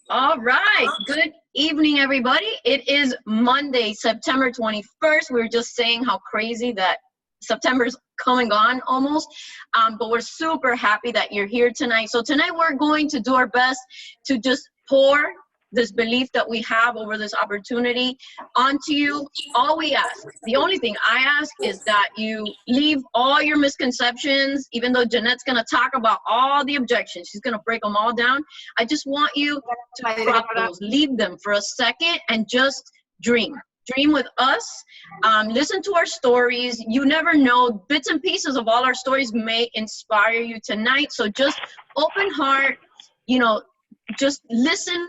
All right. Good evening, everybody. It is Monday, September 21st. We were just saying how crazy that September's come and gone almost, but we're super happy that you're here tonight. So tonight we're going to do our best to just pour this belief that we have over this opportunity onto you. All we ask, the only thing I ask is that you leave all your misconceptions, even though Jeanette's going to talk about all the objections. She's going to break them all down. I just want you to drop those, leave them for a second and just dream. Dream with us. Listen to our stories. You never know, bits and pieces of all our stories may inspire you tonight. So just open heart, just listen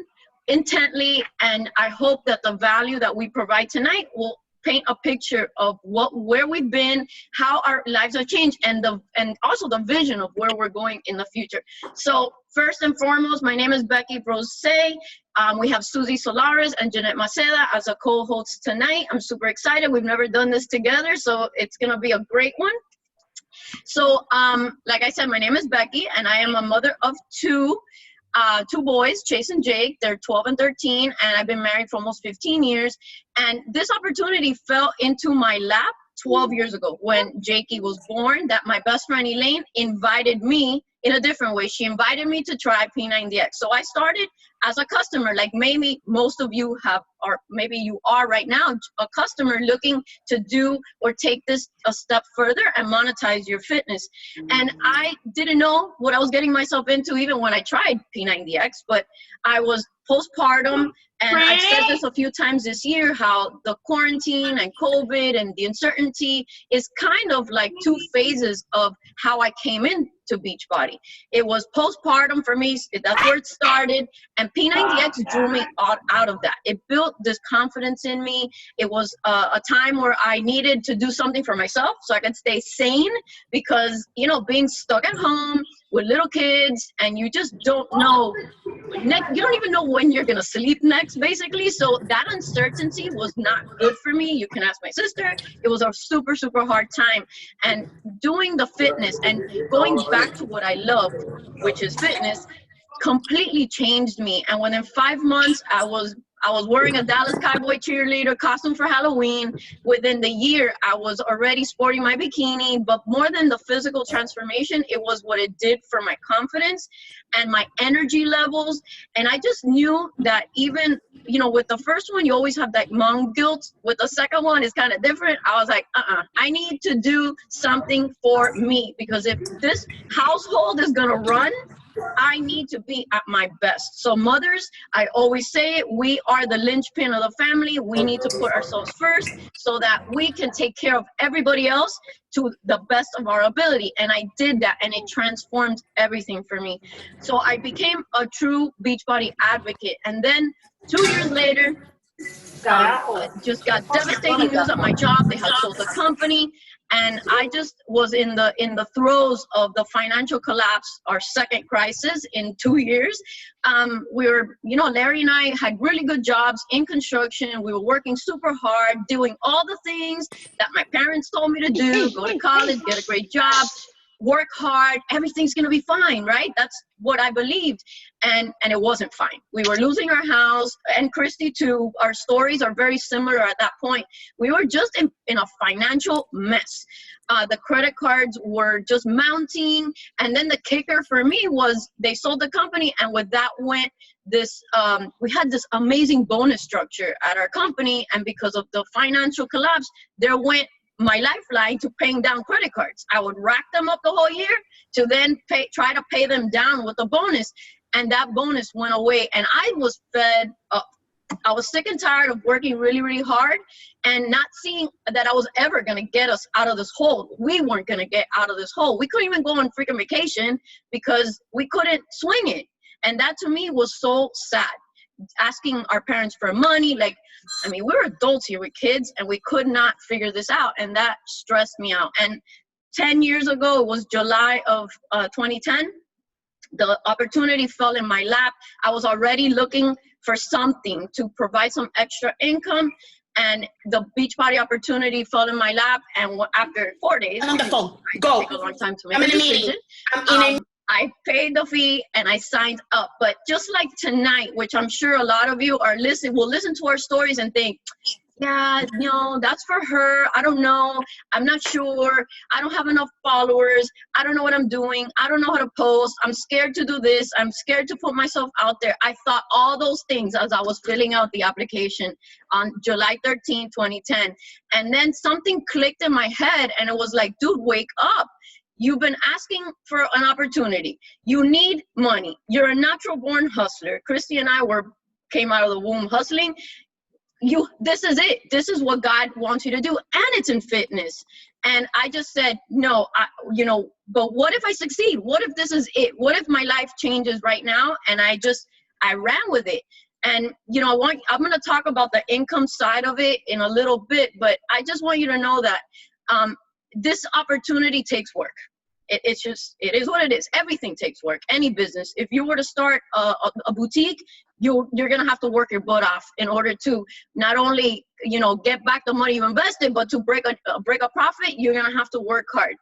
intently, and I hope that the value that we provide tonight will paint a picture of where we've been, how our lives have changed, and also the vision of where we're going in the future. So first and foremost, my name is Becky Brossett. We have Susie Solares and Jeanette Maceda as a co-host tonight. I'm super excited. We've never done this together, so it's gonna be a great one. So like I said, my name is Becky, and I am a mother of two boys, Chase and Jake. They're 12 and 13, and I've been married for almost 15 years. And this opportunity fell into my lap 12 years ago when Jakey was born, that my best friend Elaine invited me in a different way. She invited me to try P90X. So I started as a customer, like maybe most of you have, or maybe you are right now, a customer looking to do or take this a step further and monetize your fitness. And I didn't know what I was getting myself into even when I tried P90X, but I was postpartum. And I've said this a few times this year, how the quarantine and COVID and the uncertainty is kind of like two phases of how I came into Beachbody. It was postpartum for me. That's where it started. And P90X drew me out of that. It built this confidence in me. It was a time where I needed to do something for myself so I could stay sane, because, being stuck at home with little kids and you just don't know, you don't even know when you're gonna sleep next, basically. So that uncertainty was not good for me. You can ask my sister. It was a super, super hard time. And doing the fitness and going back to what I love, which is fitness, completely changed me. And within 5 months, I was wearing a Dallas Cowboy cheerleader costume for Halloween. Within the year, I was already sporting my bikini. But more than the physical transformation, it was what it did for my confidence and my energy levels. And I just knew that even, with the first one, you always have that mom guilt. With the second one, it's kind of different. I was like, I need to do something for me, because if this household is going to run, I need to be at my best. So mothers, I always say it, we are the linchpin of the family. We need to put ourselves first so that we can take care of everybody else to the best of our ability. And I did that, and it transformed everything for me. So I became a true Beachbody advocate. And then 2 years later, I just got devastating news at my job. They had sold the company, and I just was in the throes of the financial collapse, our second crisis in 2 years. We were, Larry and I had really good jobs in construction. We were working super hard, doing all the things that my parents told me to do: go to college, get a great job, work hard, everything's gonna be fine, right? That's what I believed, and it wasn't fine. We were losing our house, and Christy too. Our stories are very similar at that point. We were just in a financial mess. The credit cards were just mounting, and then the kicker for me was they sold the company, and with that went this, we had this amazing bonus structure at our company, and because of the financial collapse, there went my lifeline to paying down credit cards. I would rack them up the whole year to then try to pay them down with a bonus. And that bonus went away, and I was fed up. I was sick and tired of working really, really hard and not seeing that I was ever going to get us out of this hole. We weren't going to get out of this hole. We couldn't even go on freaking vacation because we couldn't swing it. And that to me was so sad. Asking our parents for money, we were adults here with kids, and we could not figure this out, and that stressed me out. And 10 years ago, it was July of 2010, the opportunity fell in my lap. I was already looking for something to provide some extra income, and the Beachbody opportunity fell in my lap. And after 4 days, I'm on the phone. Go. Take a long time to make I'm in a decision. meeting. I'm in a I paid the fee and I signed up. But just like tonight, which I'm sure a lot of you are will listen to our stories and think, yeah, no, that's for her. I don't know. I'm not sure. I don't have enough followers. I don't know what I'm doing. I don't know how to post. I'm scared to do this. I'm scared to put myself out there. I thought all those things as I was filling out the application on July 13, 2010. And then something clicked in my head and it was like, dude, wake up. You've been asking for an opportunity. You need money. You're a natural born hustler. Christy and I came out of the womb hustling. This is it. This is what God wants you to do, and it's in fitness. And I just said, no, but what if I succeed? What if this is it? What if my life changes right now? And I ran with it. And I'm going to talk about the income side of it in a little bit, but I just want you to know that this opportunity takes work. It is what it is. Everything takes work. Any business. If you were to start a boutique, you're going to have to work your butt off in order to not only, get back the money you invested, but to break a profit, you're going to have to work hard.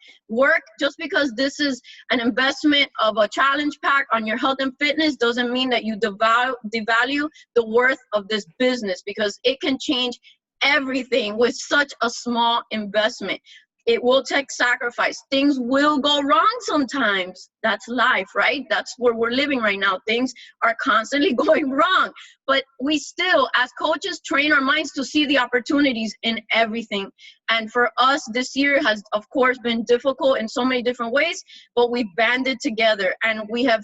Just because this is an investment of a challenge pack on your health and fitness doesn't mean that you devalue the worth of this business, because it can change everything with such a small investment. It will take sacrifice. Things will go wrong sometimes. That's life, right? That's where we're living right now. Things are constantly going wrong. But we still, as coaches, train our minds to see the opportunities in everything. And for us, this year has, of course, been difficult in so many different ways, but we've banded together and we have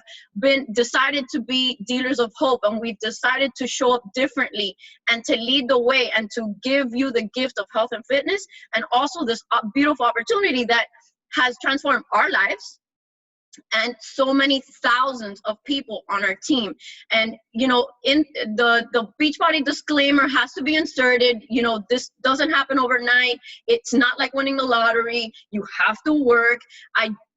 decided to be dealers of hope, and we've decided to show up differently and to lead the way and to give you the gift of health and fitness, and also this beautiful opportunity that has transformed our lives and so many thousands of people on our team. And in the Beachbody disclaimer has to be inserted. This doesn't happen overnight. It's not like winning the lottery. You have to work.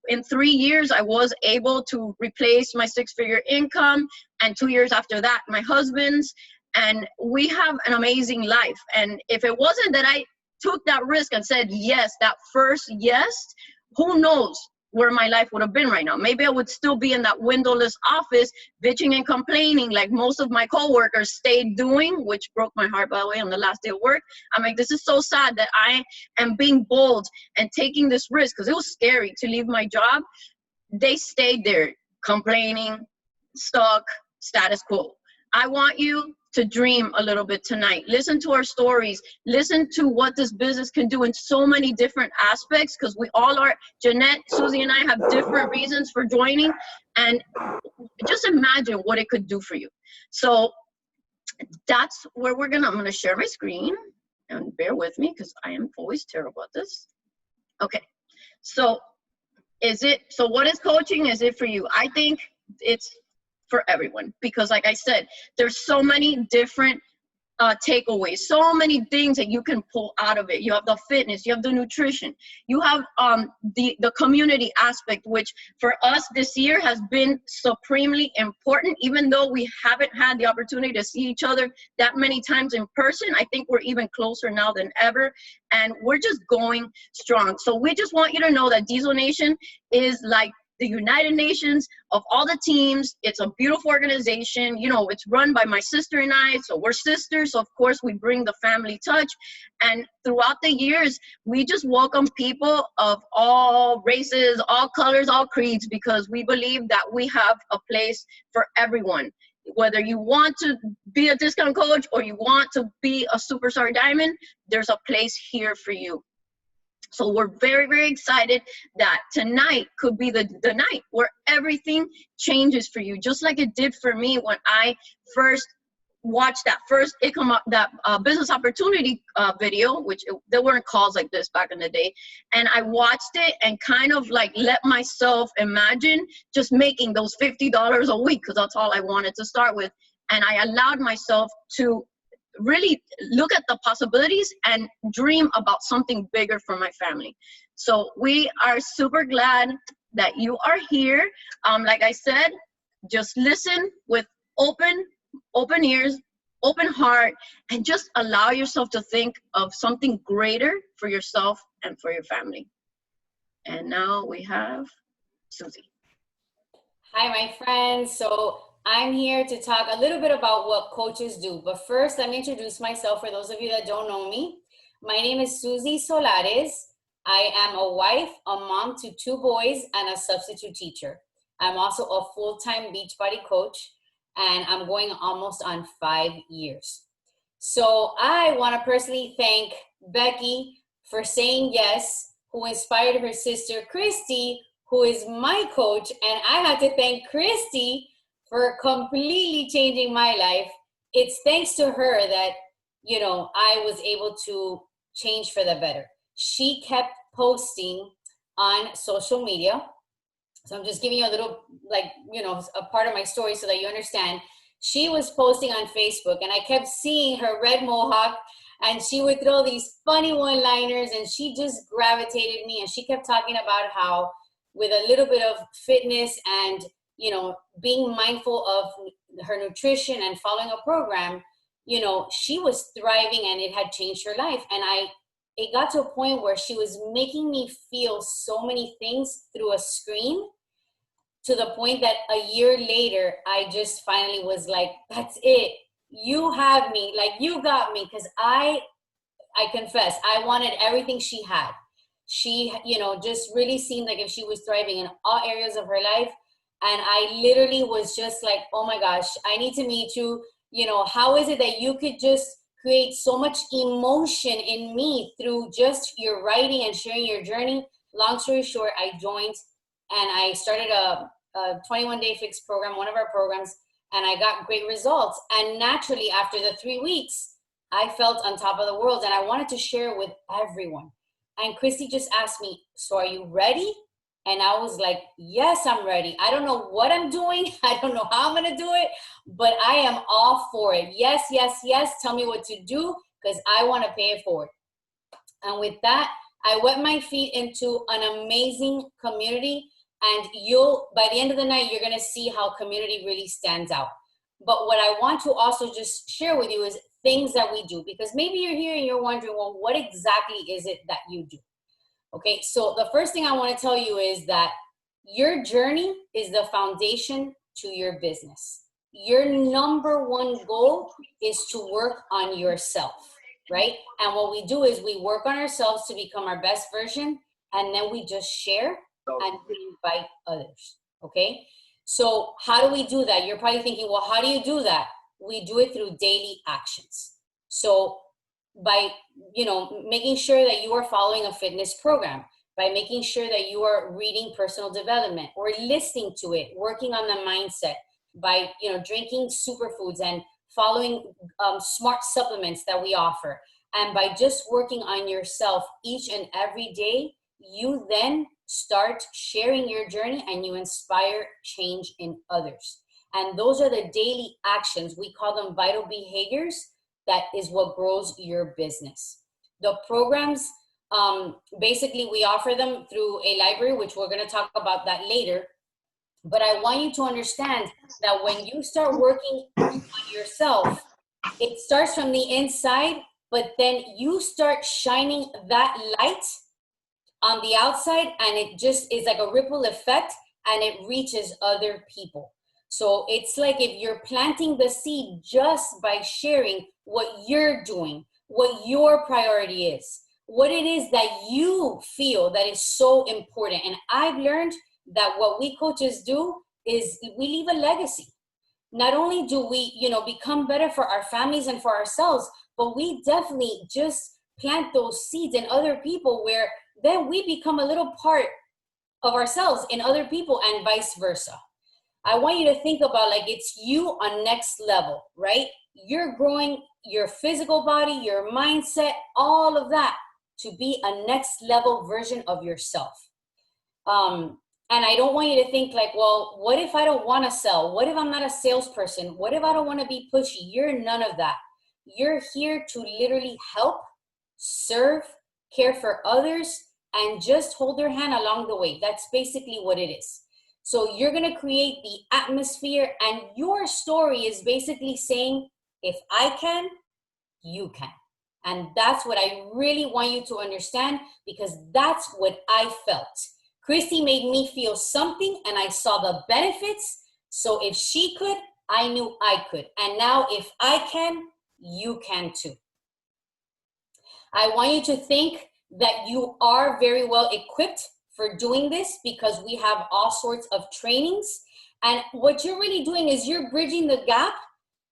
In 3 years, I was able to replace my 6-figure income, and 2 years after that, my husband's, and we have an amazing life. And if it wasn't that I took that risk and said yes, that first yes, who knows where my life would have been right now. Maybe I would still be in that windowless office bitching and complaining like most of my coworkers stayed doing, which broke my heart, by the way, on the last day of work. I'm like, this is so sad that I am being bold and taking this risk, because it was scary to leave my job. They stayed there complaining, stuck, status quo. I want you to dream a little bit tonight. Listen to our stories. Listen to what this business can do in so many different aspects, because we all are, Jeanette, Susie, and I have different reasons for joining. And just imagine what it could do for you. So that's where I'm going to share my screen. And bear with me, because I am always terrible at this. Okay. So what is coaching? Is it for you? I think it's for everyone, because like I said, there's so many different takeaways, so many things that you can pull out of it. You have the fitness, you have the nutrition, you have the community aspect, which for us this year has been supremely important. Even though we haven't had the opportunity to see each other that many times in person, I think we're even closer now than ever, and we're just going strong. So we just want you to know that Diesel Nation is like the United Nations of all the teams. It's a beautiful organization. It's run by my sister and I, so we're sisters. So of course we bring the family touch. And throughout the years, we just welcome people of all races, all colors, all creeds, because we believe that we have a place for everyone. Whether you want to be a discount coach or you want to be a superstar diamond, there's a place here for you. So we're very, very excited that tonight could be the night where everything changes for you, just like it did for me when I first watched that business opportunity video, which there weren't calls like this back in the day. And I watched it and kind of like let myself imagine just making those $50 a week, because that's all I wanted to start with. And I allowed myself to really look at the possibilities and dream about something bigger for my family. So we are super glad that you are here. Like I said, just listen with open ears, open heart, and just allow yourself to think of something greater for yourself and for your family. And now we have Susie. Hi, my friends. So I'm here to talk a little bit about what coaches do. But first, let me introduce myself for those of you that don't know me. My name is Susie Solares. I am a wife, a mom to two boys, and a substitute teacher. I'm also a full-time Beachbody coach, and I'm going almost on 5 years. So I want to personally thank Becky for saying yes, who inspired her sister Christy, who is my coach. And I have to thank Christy for completely changing my life. It's thanks to her that, I was able to change for the better. She kept posting on social media. So I'm just giving you a little, a part of my story so that you understand. She was posting on Facebook, and I kept seeing her red mohawk, and she would throw these funny one-liners, and she just gravitated me. And she kept talking about how, with a little bit of fitness and being mindful of her nutrition and following a program, she was thriving, and it had changed her life. And it got to a point where she was making me feel so many things through a screen, to the point that a year later, I just finally was like, that's it. You have me, like you got me. Cause I confess, I wanted everything she had. She, just really seemed like if she was thriving in all areas of her life. And I literally was just like, oh my gosh, I need to meet you. How is it that you could just create so much emotion in me through just your writing and sharing your journey? Long story short, I joined, and I started a 21-day fix program, one of our programs, and I got great results. And naturally, after the 3 weeks, I felt on top of the world, and I wanted to share it with everyone. And Christy just asked me, so are you ready? And I was like, yes, I'm ready. I don't know what I'm doing. I don't know how I'm going to do it, but I am all for it. Yes, yes, yes. Tell me what to do, because I want to pay it forward. And with that, I wet my feet into an amazing community. And by the end of the night, you're going to see how community really stands out. But what I want to also just share with you is things that we do, because maybe you're here and you're wondering, well, what exactly is it that you do? Okay, so the first thing I want to tell you is that your journey is the foundation to your business. Your number one goal is to work on yourself, right? And what we do is we work on ourselves to become our best version, and then we just share and we invite others, okay? So how do we do that? You're probably thinking, well, how do you do that? We do it through daily actions. So by making sure that you are following a fitness program, by making sure that you are reading personal development or listening to it, working on the mindset, by drinking superfoods and following smart supplements that we offer, and by just working on yourself each and every day, you then start sharing your journey and you inspire change in others. And those are the daily actions. We call them vital behaviors. That is what grows your business. The programs, basically we offer them through a library, which we're going to talk about that later. But I want you to understand that when you start working on yourself, it starts from the inside, but then you start shining that light on the outside, and it just is like a ripple effect, and it reaches other people. So it's like if you're planting the seed just by sharing what you're doing, what your priority is, what it is that you feel that is so important. And I've learned that what we coaches do is we leave a legacy. Not only do we, become better for our families and for ourselves, but we definitely just plant those seeds in other people, where then we become a little part of ourselves in other people, and vice versa. I want you to think about, like, it's you on next level, right? You're growing your physical body, your mindset, all of that, to be a next level version of yourself. And I don't want you to think like, well, what if I don't want to sell? What if I'm not a salesperson? What if I don't want to be pushy? You're none of that. You're here to literally help, serve, care for others, and just hold their hand along the way. That's basically what it is. So you're going to create the atmosphere, and your story is basically saying, if I can, you can. And that's what I really want you to understand, because that's what I felt. Christy made me feel something and I saw the benefits. So if she could, I knew I could. And now if I can, you can too. I want you to think that you are very well equipped for doing this because we have all sorts of trainings. And what you're really doing is you're bridging the gap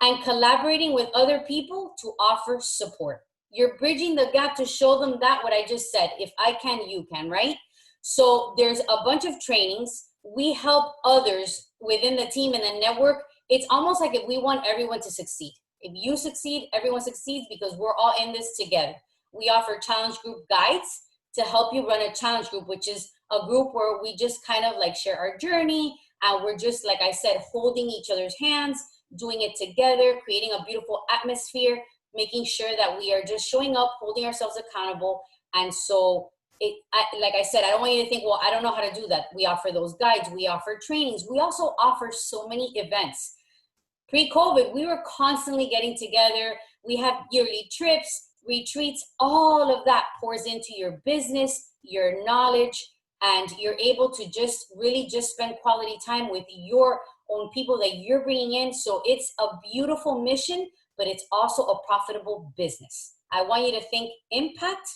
and collaborating with other people to offer support. You're bridging the gap to show them that what I just said, if I can, you can, right? So there's a bunch of trainings. We help others within the team and the network. It's almost like if we want everyone to succeed. If you succeed, everyone succeeds because we're all in this together. We offer challenge group guides to help you run a challenge group, which is a group where we just kind of like share our journey. And we're just, like I said, holding each other's hands, doing it together, creating a beautiful atmosphere, making sure that we are just showing up, holding ourselves accountable. And so, like I said, I don't want you to think, well, I don't know how to do that. We offer those guides. We offer trainings. We also offer so many events. Pre-COVID, we were constantly getting together. We have yearly trips, retreats. All of that pours into your business, your knowledge, and you're able to just really just spend quality time with your own people that you're bringing in. So it's a beautiful mission, but it's also a profitable business. I want you to think impact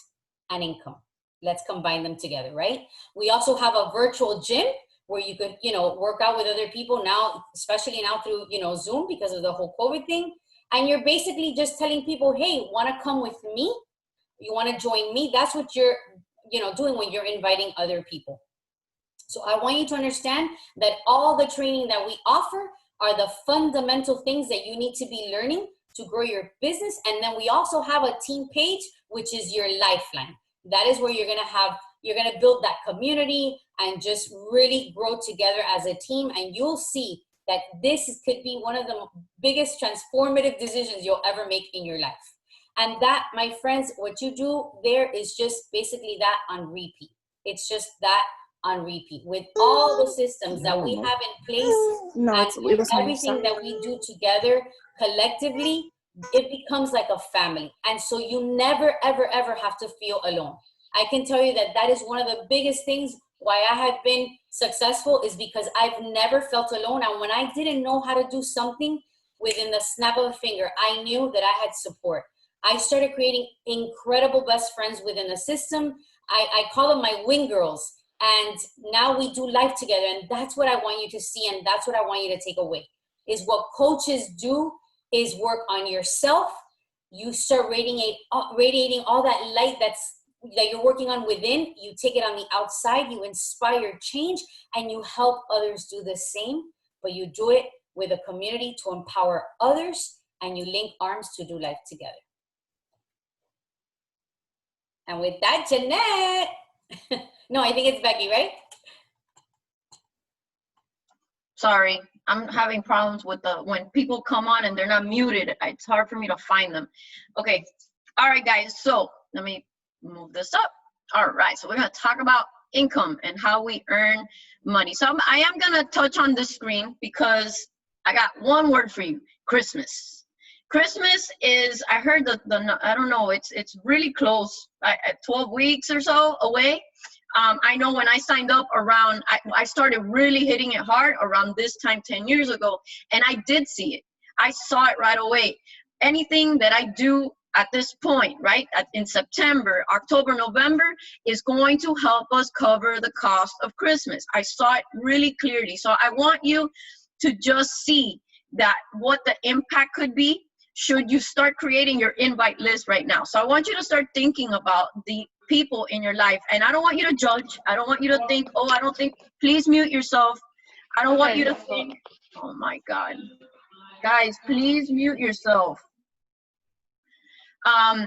and income. Let's combine them together, right? We also have a virtual gym where you could, work out with other people now, especially now through, Zoom because of the whole COVID thing. And you're basically just telling people, hey, want to come with me? You want to join me? That's what you're, doing when you're inviting other people. So I want you to understand that all the training that we offer are the fundamental things that you need to be learning to grow your business. And then we also have a team page, which is your lifeline. That is where you're going to build that community and just really grow together as a team. And you'll see that this could be one of the biggest transformative decisions you'll ever make in your life. And that, my friends, what you do there is just basically that on repeat. It's just that on repeat with all the systems that we have in place and everything that we do together collectively, it becomes like a family. And so you never, ever, ever have to feel alone. I can tell you that that is one of the biggest things why I have been successful is because I've never felt alone. And when I didn't know how to do something within the snap of a finger, I knew that I had support. I started creating incredible best friends within the system. I call them my wing girls. And now we do life together. And that's what I want you to see. And that's what I want you to take away is what coaches do is work on yourself. You start radiating all that light that you're working on within. You take it on the outside. You inspire change and you help others do the same. But you do it with a community to empower others and you link arms to do life together. And with that, Jeanette. No, I think it's Becky, right? Sorry, I'm having problems with when people come on and they're not muted. It's hard for me to find them. Okay, all right, guys. So let me move this up. All right, so we're gonna talk about income and how we earn money. So I am gonna touch on this screen because I got one word for you: Christmas. Christmas is, I heard I don't know, it's really close, 12 weeks or so away. I know when I signed up around, I started really hitting it hard around this time 10 years ago, and I did see it. I saw it right away. Anything that I do at this point, right, in September, October, November, is going to help us cover the cost of Christmas. I saw it really clearly. So I want you to just see that what the impact could be should you start creating your invite list right now. So I want you to start thinking about the people in your life. And I don't want you to judge. I don't want you to think, oh, I don't think, please mute yourself. I don't want you to think, oh my God. Guys, please mute yourself. I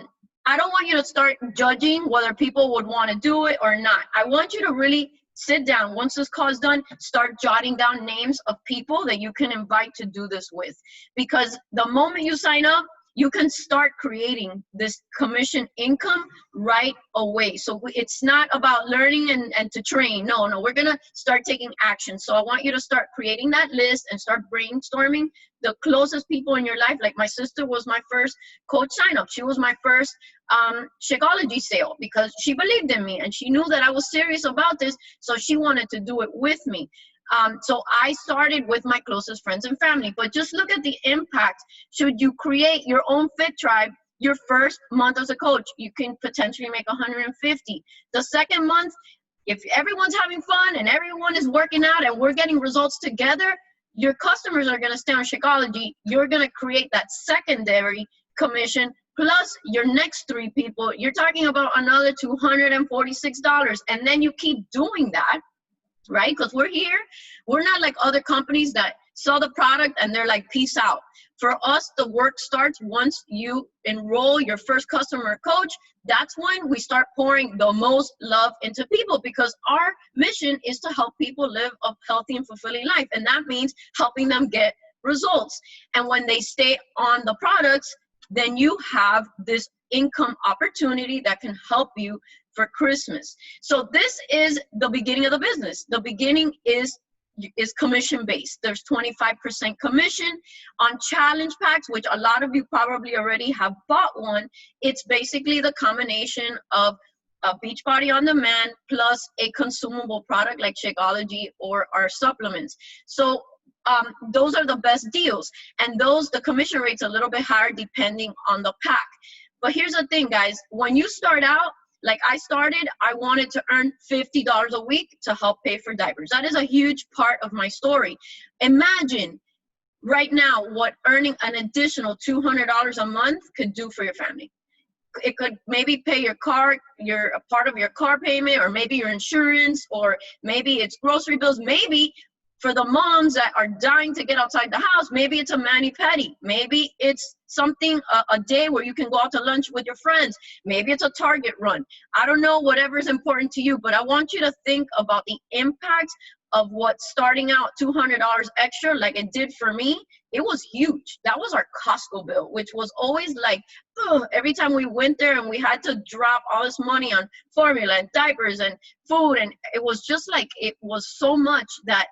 don't want you to start judging whether people would want to do it or not. I want you to really sit down. Once this call is done, start jotting down names of people that you can invite to do this with. Because the moment you sign up, you can start creating this commission income right away. So it's not about learning and to train. No, we're gonna start taking action. So I want you to start creating that list and start brainstorming the closest people in your life. Like my sister was my first coach sign up. She was my first Shakeology sale because she believed in me and she knew that I was serious about this. So she wanted to do it with me. So I started with my closest friends and family, but just look at the impact. Should you create your own Fit Tribe, your first month as a coach, you can potentially make 150. The second month, if everyone's having fun and everyone is working out and we're getting results together, your customers are going to stay on Shakeology. You're going to create that secondary commission plus your next 3 people. You're talking about another $246. And then you keep doing that, right? Because we're not like other companies that sell the product and they're like, peace out. For us, the work starts once you enroll your first customer coach. That's when we start pouring the most love into people, because our mission is to help people live a healthy and fulfilling life. And that means helping them get results. And when they stay on the products, then you have this income opportunity that can help you for Christmas. So this is the beginning of the business. The beginning is commission based. There's 25% commission on challenge packs, which a lot of you probably already have bought one. It's basically the combination of a Beachbody On Demand plus a consumable product like Shakeology or our supplements. So those are the best deals, and the commission rate's a little bit higher depending on the pack. But here's the thing, guys, when you start out, like I started, I wanted to earn $50 a week to help pay for diapers. That is a huge part of my story. Imagine right now what earning an additional $200 a month could do for your family. It could maybe pay your car, a part of your car payment, or maybe your insurance, or maybe it's grocery bills. Maybe for the moms that are dying to get outside the house, maybe it's a mani-pedi. Maybe it's something, a day where you can go out to lunch with your friends. Maybe it's a Target run. I don't know, whatever is important to you, but I want you to think about the impact of what starting out $200 extra, like it did for me. It was huge. That was our Costco bill, which was always like, ugh, every time we went there and we had to drop all this money on formula and diapers and food. And it was just like, it was so much that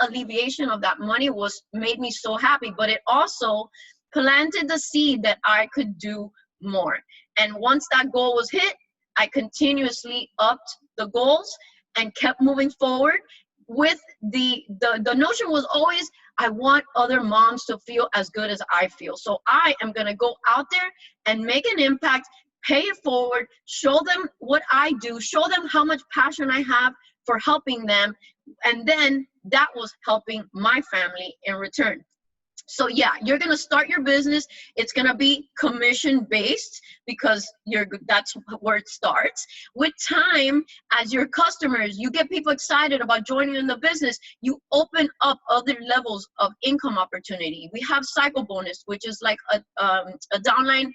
alleviation of that money made me so happy, but it also planted the seed that I could do more. And once that goal was hit, I continuously upped the goals and kept moving forward with the notion was always, I want other moms to feel as good as I feel. So I am going to go out there and make an impact, pay it forward, show them what I do, show them how much passion I have for helping them. And then that was helping my family in return. So yeah, you're going to start your business. It's going to be commission based because that's where it starts. With time, as your customers, you get people excited about joining in the business, you open up other levels of income opportunity. We have cycle bonus, which is like a downline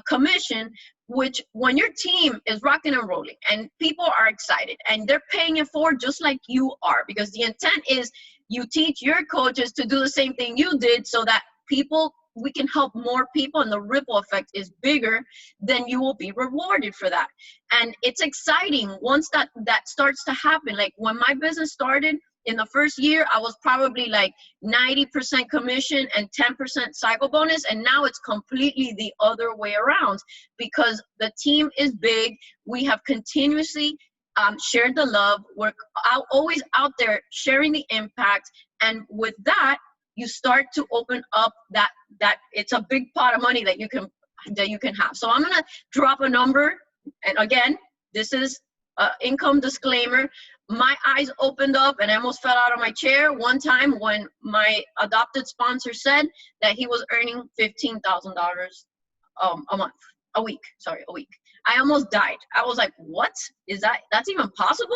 commission, which when your team is rocking and rolling and people are excited and they're paying it forward just like you are, because the intent is you teach your coaches to do the same thing you did so that we can help more people and the ripple effect is bigger, then you will be rewarded for that. And it's exciting once that starts to happen. Like when my business started, in the first year, I was probably like 90% commission and 10% cycle bonus. And now it's completely the other way around because the team is big. We have continuously shared the love. We're always out there sharing the impact. And with that, you start to open up that it's a big pot of money that you can have. So I'm going to drop a number. And again, this is income disclaimer. My eyes opened up and I almost fell out of my chair one time when my adopted sponsor said that he was earning $15,000 a week. I almost died. I was like, what is that? That's even possible?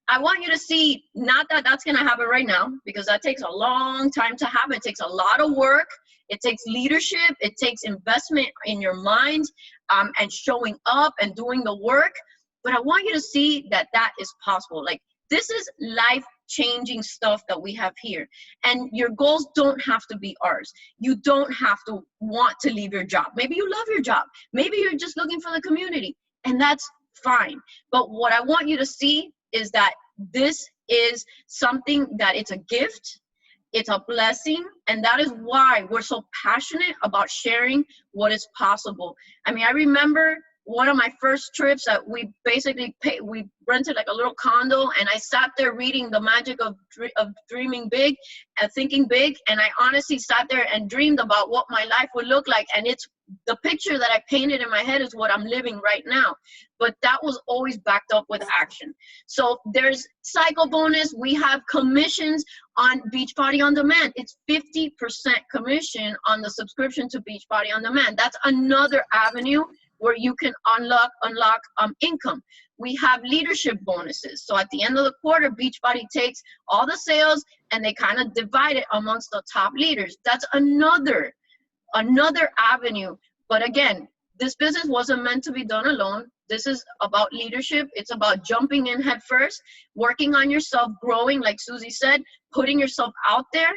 I want you to see, not that that's going to happen right now, because that takes a long time to happen. It takes a lot of work. It takes leadership. It takes investment in your mind and showing up and doing the work. But I want you to see that is possible. Like, this is life life-changing stuff that we have here. And your goals don't have to be ours. You don't have to want to leave your job. Maybe you love your job. Maybe you're just looking for the community, and that's fine. But what I want you to see is that this is something that it's a gift, it's a blessing, and that is why we're so passionate about sharing what is possible. I mean, I remember one of my first trips that we basically we rented like a little condo, and I sat there reading The Magic of Dreaming Big and Thinking Big, and I honestly sat there and dreamed about what my life would look like, and it's the picture that I painted in my head is what I'm living right now. But that was always backed up with action. So there's cycle bonus. We have commissions on Beachbody On Demand. It's 50% commission on the subscription to Beachbody On Demand. That's another avenue where you can unlock income. We have leadership bonuses. So at the end of the quarter, Beachbody takes all the sales and they kind of divide it amongst the top leaders. That's another avenue. But again, this business wasn't meant to be done alone. This is about leadership. It's about jumping in head first, working on yourself, growing, like Susie said, putting yourself out there,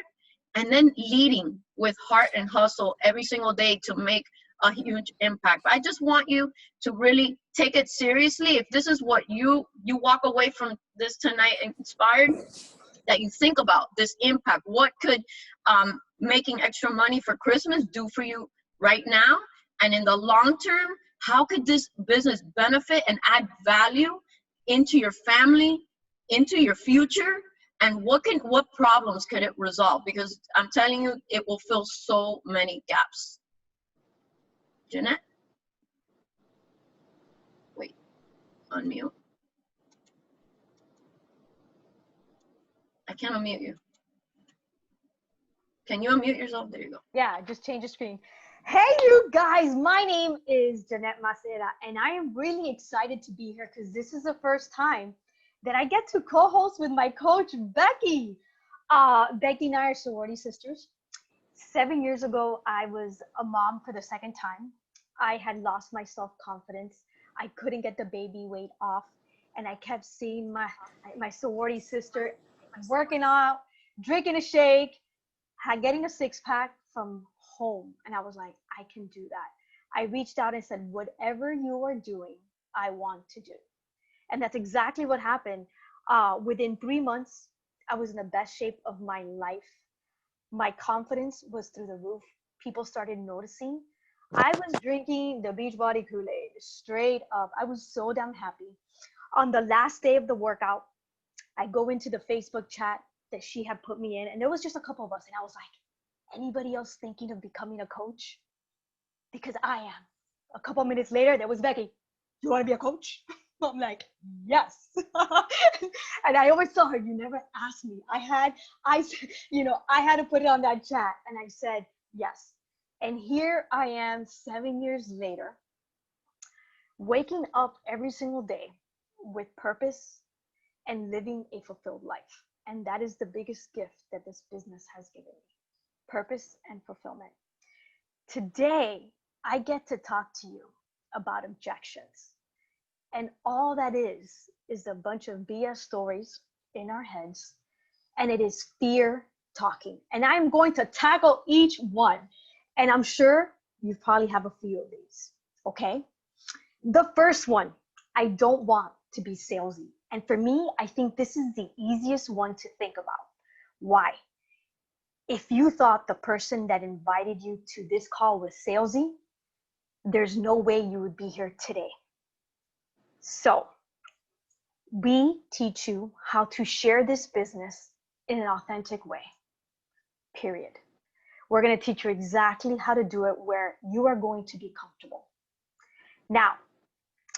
and then leading with heart and hustle every single day to make a huge impact. I just want you to really take it seriously. If this is what you walk away from this tonight inspired, that you think about this impact. What could making extra money for Christmas do for you right now? And in the long term, how could this business benefit and add value into your family, into your future? And what problems can it resolve? Because I'm telling you, it will fill so many gaps. Jeanette? Wait, unmute. I can't unmute you. Can you unmute yourself? There you go. Yeah, just change the screen. Hey, you guys, my name is Jeanette Macera, and I am really excited to be here because this is the first time that I get to co-host with my coach, Becky. Becky and I are sorority sisters. 7 years ago, I was a mom for the second time. I had lost my self-confidence. I couldn't get the baby weight off, and I kept seeing my sorority sister working out, drinking a shake, getting a six-pack from home. And I was like, I can do that. I reached out and said, whatever you are doing, I want to do. And that's exactly what happened. Within 3 months, I was in the best shape of my life. My confidence was through the roof. People started noticing. I was drinking the Beachbody Kool-Aid straight up. I was so damn happy. On the last day of the workout, I go into the Facebook chat that she had put me in, and there was just a couple of us, and I was like, anybody else thinking of becoming a coach? Because I am. A couple minutes later, there was Becky. You want to be a coach? I'm like, yes. And I always tell her, you never asked me. I had to put it on that chat, and I said yes. And here I am 7 years later, waking up every single day with purpose and living a fulfilled life. And that is the biggest gift that this business has given me, purpose and fulfillment. Today, I get to talk to you about objections. And all that is a bunch of BS stories in our heads, and it is fear talking. And I'm going to tackle each one. And I'm sure you probably have a few of these, okay? The first one, I don't want to be salesy. And for me, I think this is the easiest one to think about. Why? If you thought the person that invited you to this call was salesy, there's no way you would be here today. So we teach you how to share this business in an authentic way, period. We're going to teach you exactly how to do it where you are going to be comfortable. Now,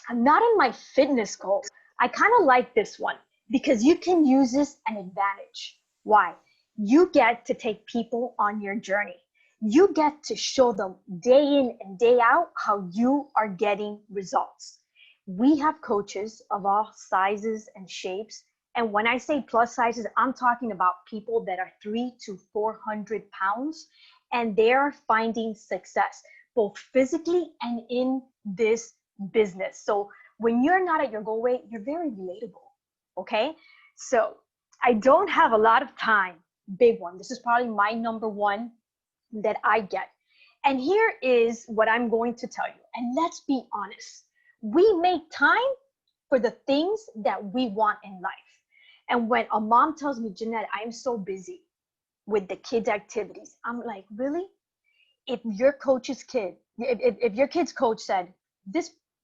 I'm not in my fitness goal. I kind of like this one because you can use this an advantage. Why? You get to take people on your journey. You get to show them day in and day out how you are getting results. We have coaches of all sizes and shapes. And when I say plus sizes, I'm talking about people that are 300 to 400 pounds, and they are finding success, both physically and in this business. So when you're not at your goal weight, you're very relatable, okay? So I don't have a lot of time. Big one. This is probably my number one that I get. And here is what I'm going to tell you. And let's be honest. We make time for the things that we want in life. And when a mom tells me, Jeanette, I'm so busy with the kids' activities, I'm like, really? If your coach's kid, if your kid's coach said,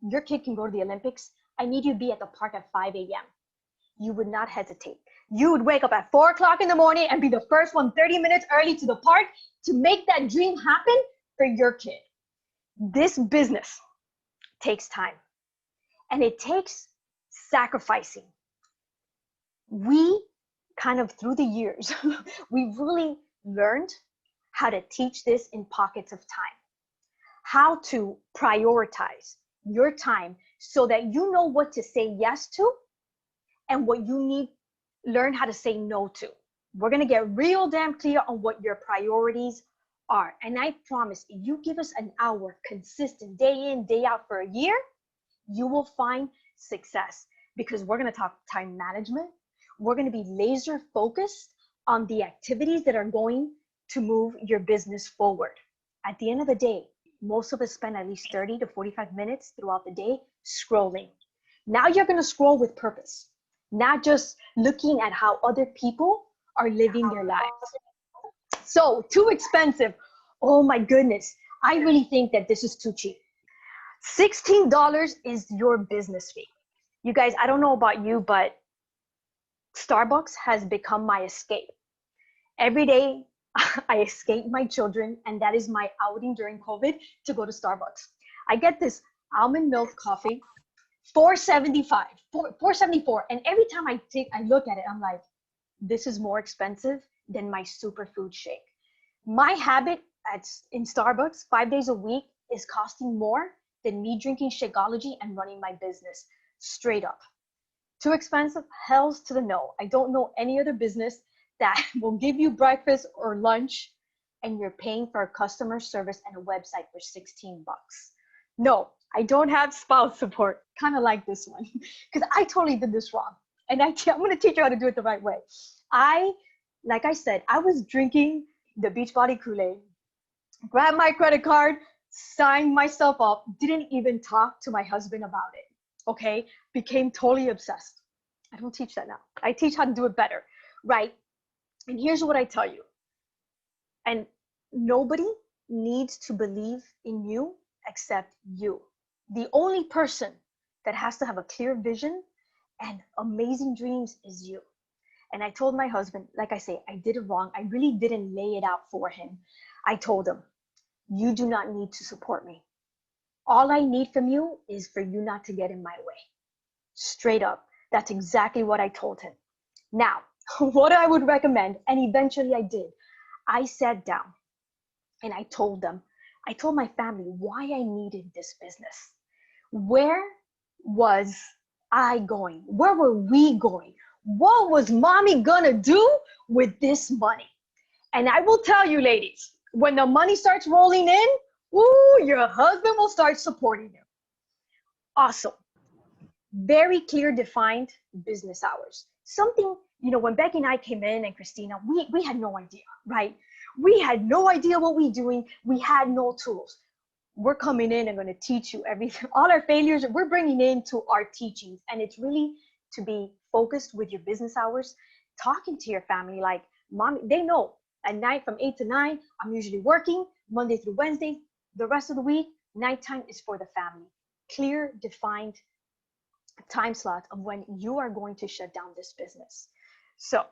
your kid can go to the Olympics, I need you to be at the park at 5 a.m. You would not hesitate. You would wake up at 4 o'clock in the morning and be the first one 30 minutes early to the park to make that dream happen for your kid. This business takes time and it takes sacrificing. We kind of through the years, we really learned how to teach this in pockets of time, how to prioritize your time so that you know what to say yes to and what you need, learn how to say no to. We're going to get real damn clear on what your priorities are. And I promise, if you give us an hour consistent day in, day out for a year, you will find success because we're going to talk time management. We're going to be laser focused on the activities that are going to move your business forward. At the end of the day, most of us spend at least 30 to 45 minutes throughout the day scrolling. Now you're going to scroll with purpose, not just looking at how other people are living their lives. So too expensive. Oh my goodness. I really think that this is too cheap. $16 is your business fee. You guys, I don't know about you, but Starbucks has become my escape. Every day I escape my children, and that is my outing during COVID to go to Starbucks. I get this almond milk coffee, $4.75, $4.74. And every time I look at it, I'm like, this is more expensive than my superfood shake. My habit in Starbucks 5 days a week is costing more than me drinking Shakeology and running my business. Straight up. Too expensive? Hells to the no. I don't know any other business that will give you breakfast or lunch and you're paying for a customer service and a website for 16 bucks. No, I don't have spouse support, kind of like this one, because I totally did this wrong. And I'm going to teach you how to do it the right way. Like I said, I was drinking the Beachbody Kool-Aid, grabbed my credit card, signed myself up, didn't even talk to my husband about it, okay? Became totally obsessed. I don't teach that now. I teach how to do it better, right? And here's what I tell you. And nobody needs to believe in you except you. The only person that has to have a clear vision and amazing dreams is you. And I told my husband, like I say, I did it wrong. I really didn't lay it out for him. I told him, you do not need to support me. All I need from you is for you not to get in my way. Straight up. That's exactly what I told him. Now, what I would recommend, and eventually I did, I sat down and I told my family why I needed this business. Where was I going? Where were we going? What was mommy gonna do with this money? And I will tell you, ladies, when the money starts rolling in, ooh, your husband will start supporting you. Awesome. Very clear, defined business hours. Something, when Becky and I came in and Christina, we had no idea, right? We had no idea what we're doing. We had no tools. We're coming in and going to teach you everything. All our failures, we're bringing into our teachings. And it's really to be focused with your business hours, talking to your family like, Mommy, they know at night from 8 to 9, I'm usually working Monday through Wednesday. The rest of the week, nighttime is for the family. Clear, defined time slot of when you are going to shut down this business. So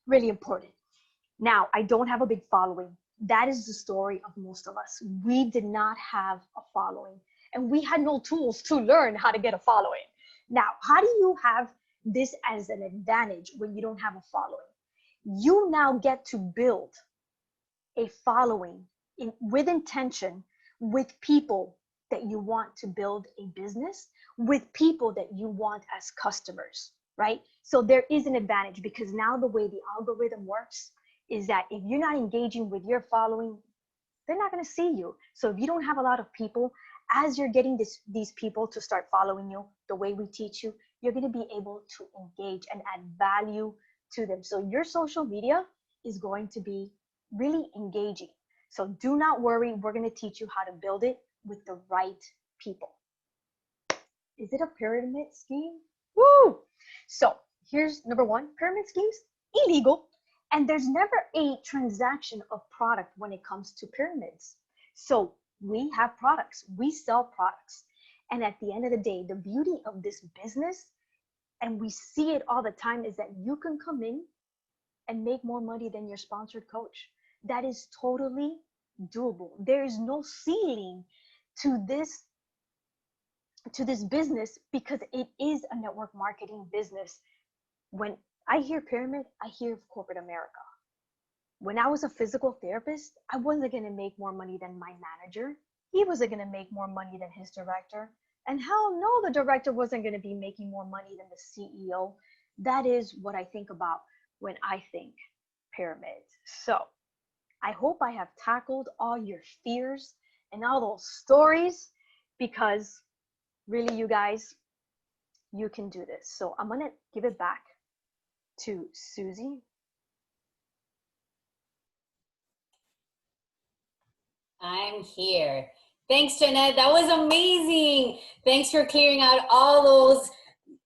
really important. Now, I don't have a big following. That is the story of most of us. We did not have a following and we had no tools to learn how to get a following. Now, how do you have this as an advantage when you don't have a following? You now get to build a following with intention, with people that you want to build a business, with people that you want as customers, right? So there is an advantage because now the way the algorithm works is that if you're not engaging with your following, they're not going to see you. So if you don't have a lot of people, as you're getting these people to start following you, the way we teach you, you're going to be able to engage and add value to them. So your social media is going to be really engaging. So do not worry. We're going to teach you how to build it with the right people. Is it a pyramid scheme? Woo! So here's number one, pyramid schemes, illegal. And there's never a transaction of product when it comes to pyramids. So we have products, we sell products. And at the end of the day, the beauty of this business, and we see it all the time, is that you can come in and make more money than your sponsored coach. That is totally doable. There is no ceiling to this business because it is a network marketing business. When I hear pyramid, I hear corporate America. When I was a physical therapist, I wasn't going to make more money than my manager. He wasn't going to make more money than his director. And hell no, the director wasn't going to be making more money than the CEO. That is what I think about when I think pyramids. So I hope I have tackled all your fears and all those stories, because really, you guys, you can do this. So I'm going to give it back to Susie. I'm here. Thanks, Jeanette. That was amazing. Thanks for clearing out all those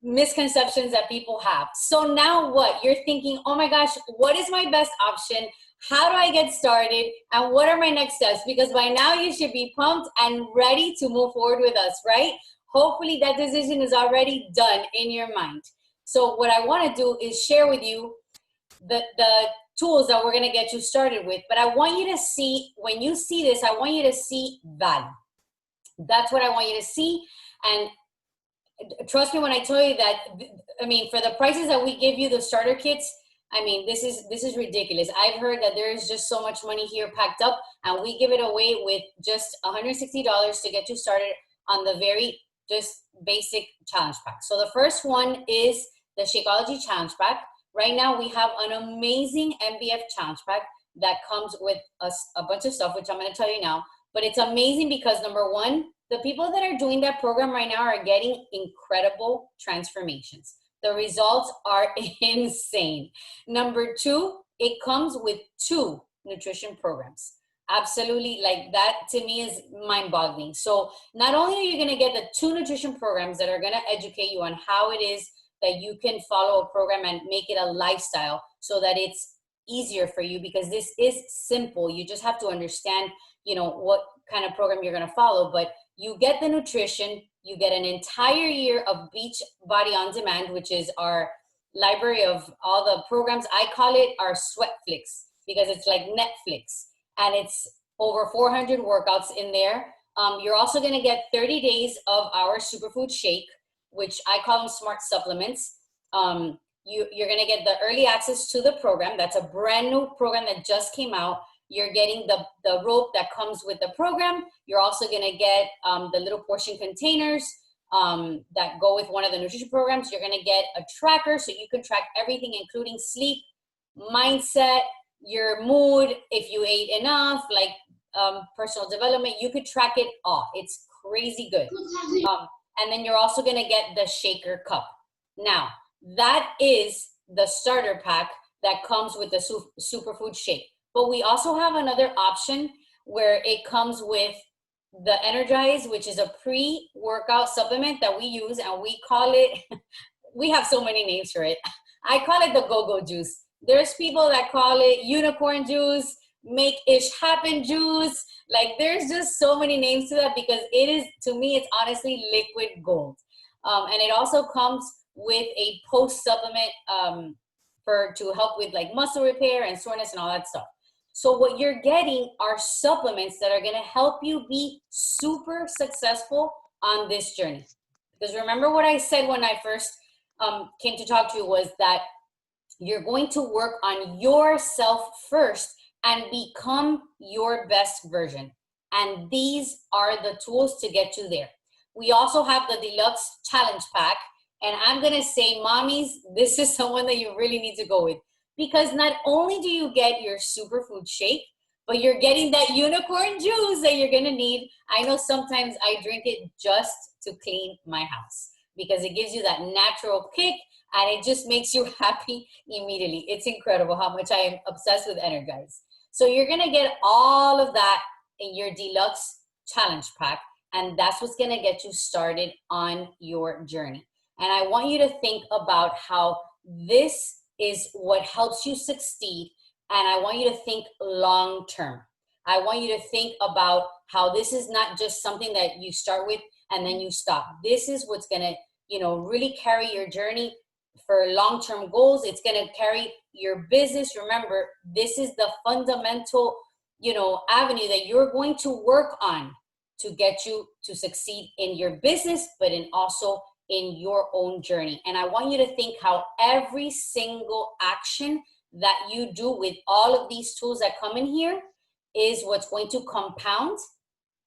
misconceptions that people have. So now what? You're thinking, oh my gosh, what is my best option? How do I get started? And what are my next steps? Because by now you should be pumped and ready to move forward with us, right? Hopefully that decision is already done in your mind. So what I want to do is share with you the tools that we're going to get you started with. But I want you to see, when you see this, I want you to see value. That's what I want you to see. And trust me when I tell you that, I mean, for the prices that we give you, the starter kits, I mean, this is ridiculous. I've heard that there is just so much money here packed up, and we give it away with just $160 to get you started on the very just basic challenge pack. So the first one is the Shakeology Challenge Pack. Right now we have an amazing MBF challenge pack that comes with a bunch of stuff, which I'm going to tell you now. But it's amazing because, number one, the people that are doing that program right now are getting incredible transformations. The results are insane. Number two, it comes with 2 nutrition programs. Absolutely, like that to me is mind-boggling. So not only are you going to get the 2 nutrition programs that are going to educate you on how it is that you can follow a program and make it a lifestyle so that it's easier for you, because this is simple. You just have to understand, what kind of program you're going to follow. But you get the nutrition, you get an entire year of Beach Body On Demand, which is our library of all the programs. I call it our Sweatflix because it's like Netflix, and it's over 400 workouts in there. You're also going to get 30 days of our superfood shake, which I call them smart supplements. You're going to get the early access to the program. That's a brand new program that just came out. You're getting the rope that comes with the program. You're also going to get the little portion containers that go with one of the nutrition programs. You're going to get a tracker so you can track everything, including sleep, mindset, your mood, if you ate enough, like personal development. You could track it all. It's crazy good. And then you're also going to get the shaker cup. Now, that is the starter pack that comes with the superfood shake. But we also have another option where it comes with the Energize, which is a pre-workout supplement that we use, and we call it, we have so many names for it. I call it the go-go juice. There's people that call it unicorn juice, make ish happen juice. Like, there's just so many names to that because it is, to me, it's honestly liquid gold. And it also comes with a post supplement to help with like muscle repair and soreness and all that stuff. So what you're getting are supplements that are going to help you be super successful on this journey. Because remember what I said when I first came to talk to you was that you're going to work on yourself first and become your best version. And these are the tools to get you there. We also have the Deluxe Challenge Pack. And I'm going to say, mommies, this is someone that you really need to go with. Because not only do you get your superfood shake, but you're getting that unicorn juice that you're going to need. I know sometimes I drink it just to clean my house because it gives you that natural kick and it just makes you happy immediately. It's incredible how much I am obsessed with Energize. So you're gonna get all of that in your deluxe challenge pack, and that's what's gonna get you started on your journey. And I want you to think about how this is what helps you succeed, and I want you to think long term. I want you to think about how this is not just something that you start with and then you stop. This is what's gonna, really carry your journey for long-term goals. It's gonna carry your business. Remember, this is the fundamental, avenue that you're going to work on to get you to succeed in your business, but also in your own journey. And I want you to think how every single action that you do with all of these tools that come in here is what's going to compound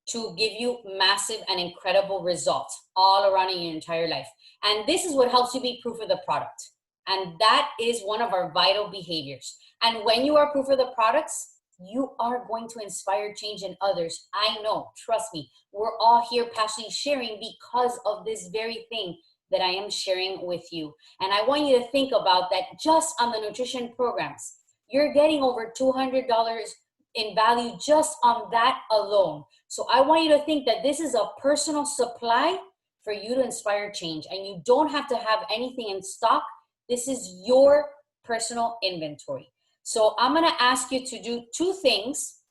to give you massive and incredible results all around in your entire life. And this is what helps you be proof of the product. And that is one of our vital behaviors. And when you are proof of the products, you are going to inspire change in others. I know, trust me, we're all here passionately sharing because of this very thing that I am sharing with you. And I want you to think about that just on the nutrition programs. You're getting over $200 in value just on that alone. So I want you to think that this is a personal supply for you to inspire change, and you don't have to have anything in stock. This is your personal inventory. So I'm going to ask you to do two things,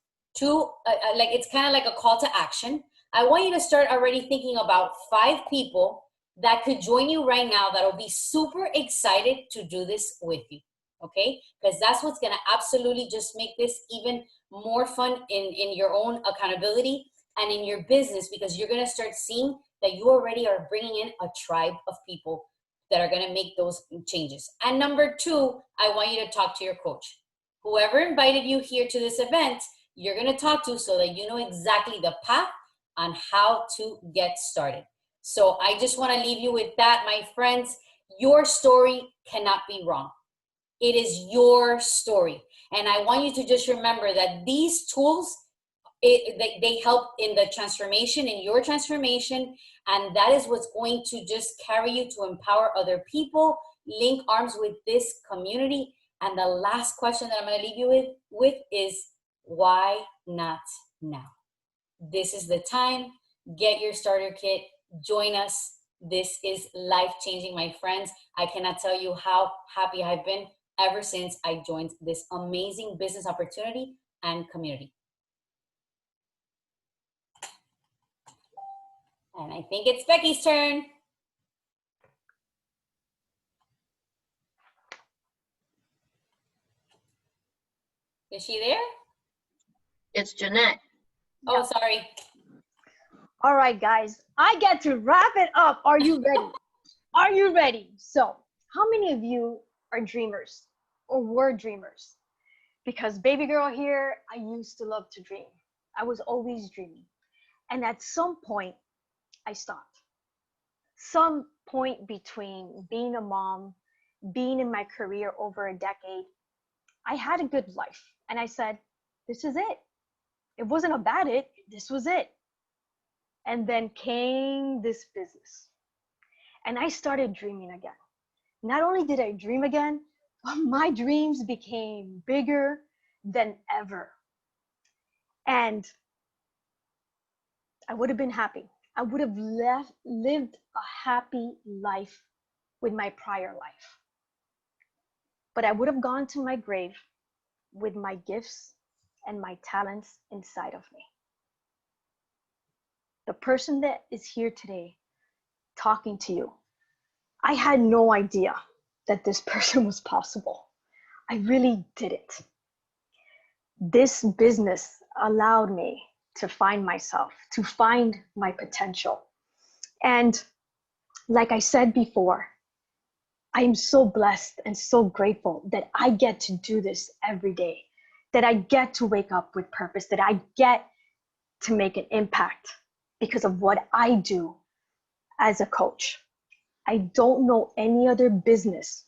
it's kind of like a call to action. I want you to start already thinking about 5 people that could join you right now that'll be super excited to do this with you, okay? Because that's what's going to absolutely just make this even more fun in your own accountability and in your business, because you're going to start seeing that you already are bringing in a tribe of people that are going to make those changes. And number 2, I want you to talk to your coach. Whoever invited you here to this event, you're going to talk to so that you know exactly the path on how to get started. So I just want to leave you with that, my friends. Your story cannot be wrong. It is your story. And I want you to just remember that these tools, they help in the transformation, in your transformation. And that is what's going to just carry you to empower other people, link arms with this community. And the last question that I'm going to leave you with is, why not now? This is the time. Get your starter kit. Join us. This is life-changing, my friends. I cannot tell you how happy I've been ever since I joined this amazing business opportunity and community. And I think it's Becky's turn. Is she there? It's Jeanette. Oh, sorry. All right, guys, I get to wrap it up. Are you ready? Are you ready? So, how many of you are dreamers or were dreamers? Because baby girl here, I used to love to dream. I was always dreaming. And at some point, I stopped. Some point between being a mom, being in my career over a decade, I had a good life. And I said, this is it. It wasn't a bad it, this was it. And then came this business. And I started dreaming again. Not only did I dream again, but my dreams became bigger than ever. And I would have been happy. I would have lived a happy life with my prior life. But I would have gone to my grave with my gifts and my talents inside of me. The person that is here today talking to you, I had no idea that this person was possible. I really didn't. This business allowed me to find myself, to find my potential. And like I said before, I'm so blessed and so grateful that I get to do this every day, that I get to wake up with purpose, that I get to make an impact because of what I do as a coach. I don't know any other business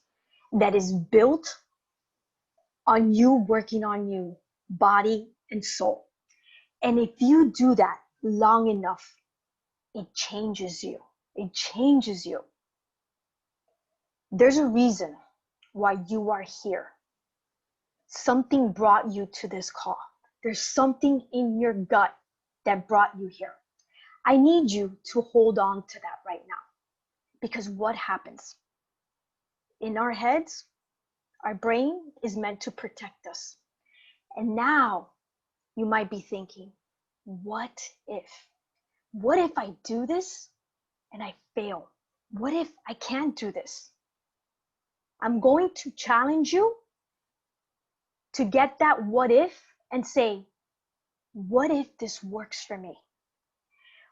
that is built on you working on you, body and soul. And if you do that long enough, it changes you. It changes you. There's a reason why you are here. Something brought you to this call. There's something in your gut that brought you here. I need you to hold on to that right now. Because what happens? In our heads, our brain is meant to protect us. And now you might be thinking, what if? What if I do this and I fail? What if I can't do this? I'm going to challenge you to get that what if and say, what if this works for me?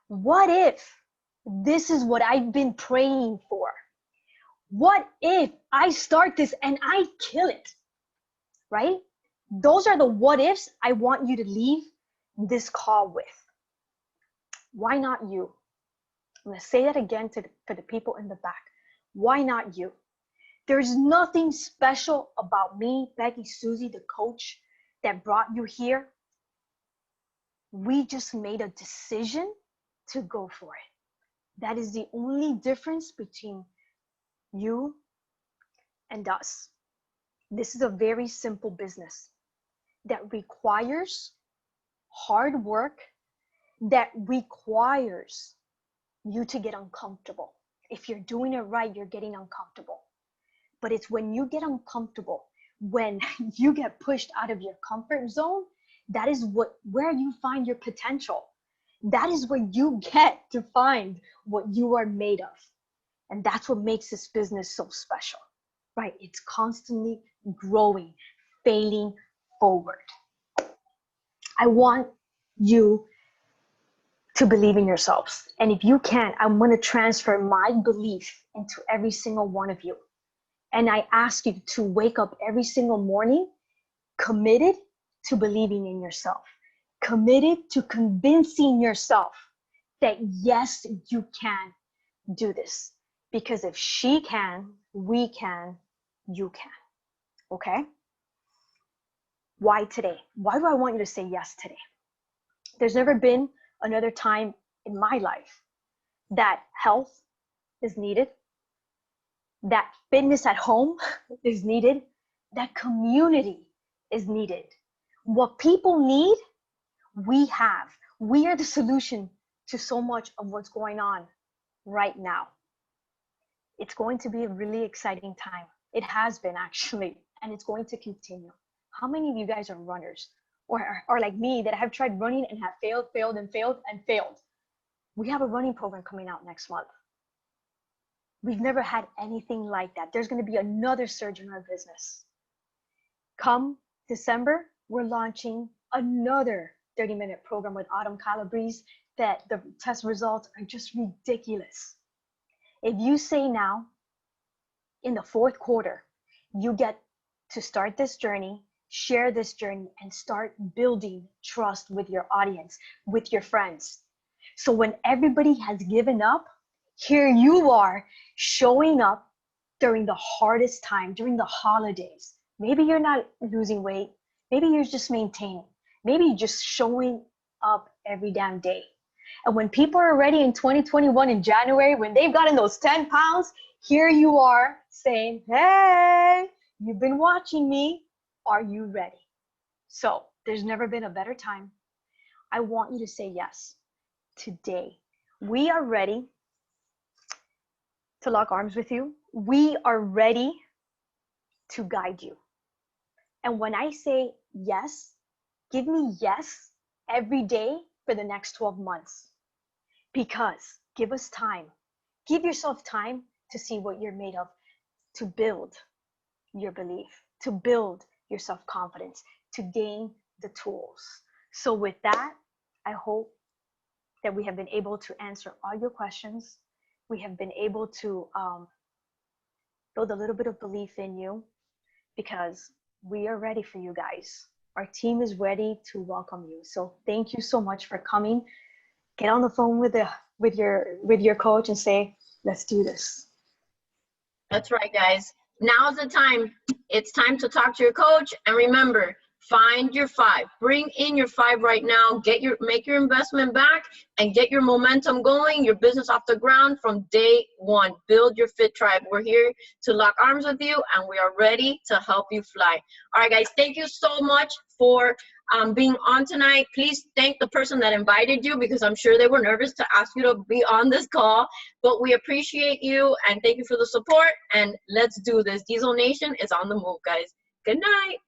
What if this is what I've been praying for? What if I start this and I kill it? Right? Those are the what ifs I want you to leave this call with. Why not you? I'm going to say that again for the people in the back. Why not you? There's nothing special about me, Becky, Susie, the coach that brought you here. We just made a decision to go for it. That is the only difference between you and us. This is a very simple business that requires hard work, that requires you to get uncomfortable. If you're doing it right, you're getting uncomfortable. But it's when you get uncomfortable, when you get pushed out of your comfort zone, that is where you find your potential. That is where you get to find what you are made of. And that's what makes this business so special, right? It's constantly growing, failing forward. I want you to believe in yourselves. And if you can, I'm going to transfer my belief into every single one of you. And I ask you to wake up every single morning committed to believing in yourself, committed to convincing yourself that yes, you can do this. Because if she can, we can, you can. Okay? Why today? Why do I want you to say yes today? There's never been another time in my life that health is needed, that fitness at home is needed, that community is needed. What people need, we have. We are the solution to so much of what's going on right now. It's going to be a really exciting time. It has been actually, and it's going to continue. How many of you guys are runners or like me that have tried running and have failed? We have a running program coming out next month. We've never had anything like that. There's going to be another surge in our business. Come December, we're launching another 30-minute program with Autumn Calabrese that the test results are just ridiculous. If you say now, in the fourth quarter, you get to start this journey, share this journey, and start building trust with your audience, with your friends. So when everybody has given up, here you are showing up during the hardest time, during the holidays. Maybe you're not losing weight. Maybe you're just maintaining. Maybe you're just showing up every damn day. And when people are ready in 2021 in January, when they've gotten those 10 pounds, here you are saying, hey, you've been watching me. Are you ready? So there's never been a better time. I want you to say yes today. We are ready to lock arms with you. We are ready to guide you. And when I say yes, give me yes every day for the next 12 months. Because give us time. Give yourself time to see what you're made of, to build your belief, to build your self-confidence, to gain the tools. So with that, I hope that we have been able to answer all your questions. We have been able to build a little bit of belief in you, because we are ready for you guys. Our team is ready to welcome you. So thank you so much for coming. Get on the phone with your coach and say, let's do this. That's right, guys. Now's the time. It's time to talk to your coach. And remember, Find your 5. Bring in your 5 right now. Make your investment back and get your momentum going, your business off the ground from day 1. Build your Fit Tribe. We're here to lock arms with you, and we are ready to help you fly. All right, guys, thank you so much for being on tonight. Please thank the person that invited you, because I'm sure they were nervous to ask you to be on this call, but we appreciate you and thank you for the support, and let's do this. Diesel Nation is on the move, guys. Good night.